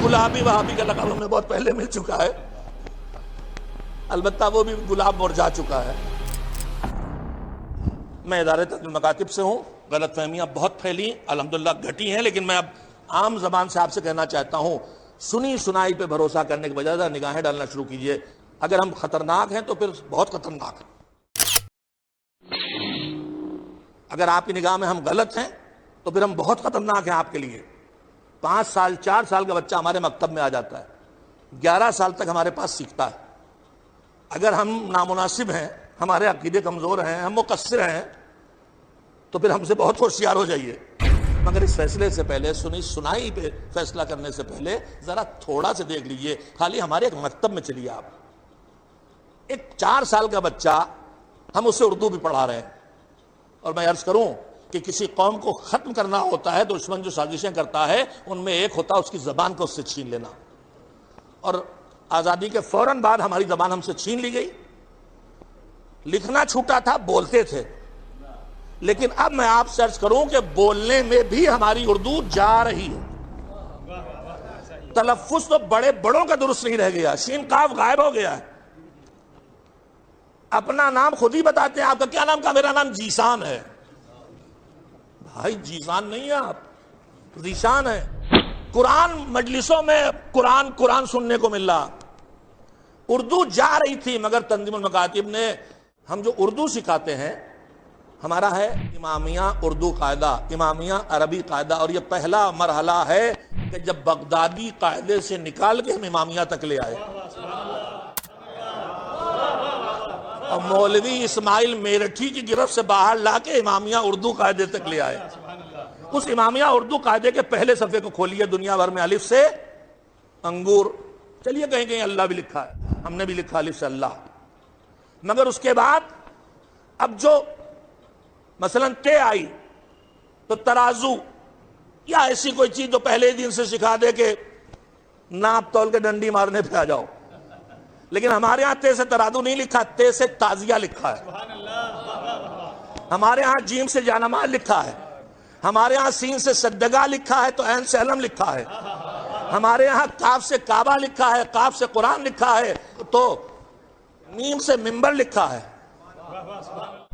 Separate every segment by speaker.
Speaker 1: गुलाबी वहाबी का लक़ब हमें बहुत पहले मिल चुका है, अलबत्ता वो भी गुलाब मुरझा चुका है। मैं इदारे तस्लीम मकातिब से हूँ। गलत फहमियाँ बहुत फैली, अल्हम्दुलिल्लाह घटी हैं, लेकिन मैं अब आम जबान से आपसे कहना चाहता हूँ, सुनी सुनाई पे भरोसा करने के बजाय निगाहें डालना शुरू कीजिए। अगर हम खतरनाक हैं तो फिर बहुत खतरनाक हैं। अगर आपकी निगाह में हम गलत हैं तो फिर हम बहुत खतरनाक हैं आपके लिए। 5 साल 4 साल का बच्चा हमारे मकतब में आ जाता है, 11 साल तक हमारे पास सीखता है। अगर हम नामुनासिब हैं, हमारे अकीदे कमज़ोर हैं, हम मुकस्सिर हैं, तो फिर हमसे बहुत होशियार हो जाइए। मगर इस फैसले से पहले, सुनी सुनाई पे फैसला करने से पहले ज़रा थोड़ा से देख लीजिए। खाली हमारे एक मकतब में चलिए आप, एक 4 साल का बच्चा, हम उसे उर्दू भी पढ़ा रहे हैं। और मैं अर्ज़ करूं कि किसी कौम को ख़त्म करना होता है, दुश्मन जो साजिशें करता है उनमें एक होता है उसकी ज़बान को उससे छीन लेना। और आज़ादी के फ़ौरन बाद हमारी ज़बान हमसे छीन ली गई। लिखना छूटा था, बोलते थे, लेकिन अब मैं आपसे अर्ज़ करूं कि बोलने में भी हमारी उर्दू जा रही है। तलफ़्फ़ुज़ तो बड़े बड़ों का दुरुस्त नहीं रह गया, शीन काफ गायब हो गया है। अपना नाम खुद ही बताते हैं, आपका क्या नाम? का मेरा नाम जीशान है। भाई जीशान नहीं है, आप जीशान है। कुरान मजलिसों में कुरान सुनने को मिल रहा। उर्दू जा रही थी, मगर तंजीमुल मकातिब ने, हम जो उर्दू सिखाते हैं, हमारा है इमामिया उर्दू कायदा, इमामिया अरबी कायदा। और ये पहला मरहला है कि जब बगदादी कायदे से निकाल के हम इमामिया तक ले आए और मौलवी इस्माइल मेरठी की गिरफ्त से बाहर लाके इमामिया उर्दू कायदे तक ले आए। उस इमामिया उर्दू कायदे के पहले सफ़े को खोलिए, दुनिया भर में अलिफ से अंगूर, चलिए कहीं कहीं अल्लाह भी लिखा है, हमने भी लिखा अलिफ से अल्लाह। मगर उसके बाद अब जो मसलन ते आई तो तराजू या ऐसी कोई चीज जो पहले दिन से सिखा दे के नाप तौल के डंडी मारने पे आ जाओ। लेकिन हमारे यहां ते से तराजू नहीं लिखा, ते से ताजिया लिखा है। हमारे यहां जीम से जानमाज लिखा है, हमारे यहां सीन से सद्दगा लिखा है तो ऐन से अलम लिखा है, हमारे यहां काफ से काबा लिखा है, काफ से कुरान लिखा है, तो मीम से मिंबर लिखा है।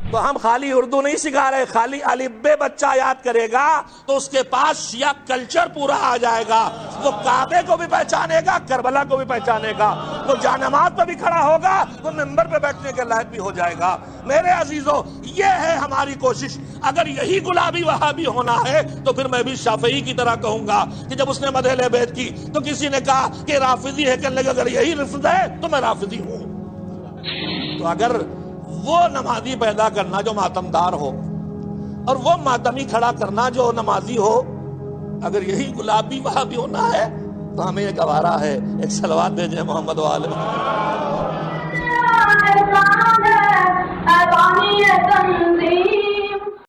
Speaker 1: तो हम खाली उर्दू नहीं सिखा रहे, खाली अलिब्बे बच्चा याद करेगा तो उसके पास शिया कल्चर पूरा आ जाएगा। वो काबे को भी पहचानेगा, करबला को भी पहचानेगा, वो जानमाज पर भी खड़ा होगा, वो मिंबर पे बैठने के लायक भी हो जाएगा। मेरे अजीजों, ये है हमारी कोशिश। अगर यही गुलाबी वहाबी होना है तो फिर मैं भी शाफई की तरह कहूंगा कि जब उसने मदह बैत की तो किसी ने कहा कि राफिजी है, कहने लगा अगर यही रिफ्ज है तो मैं राफिजी हूं। तो अगर वो नमाजी पैदा करना जो मातमदार हो और वो मातमी खड़ा करना जो नमाजी हो, अगर यही गुलाबी वहाबी होना है तो हमें एक गवारा है। एक सलवात भेजे मोहम्मद वाले।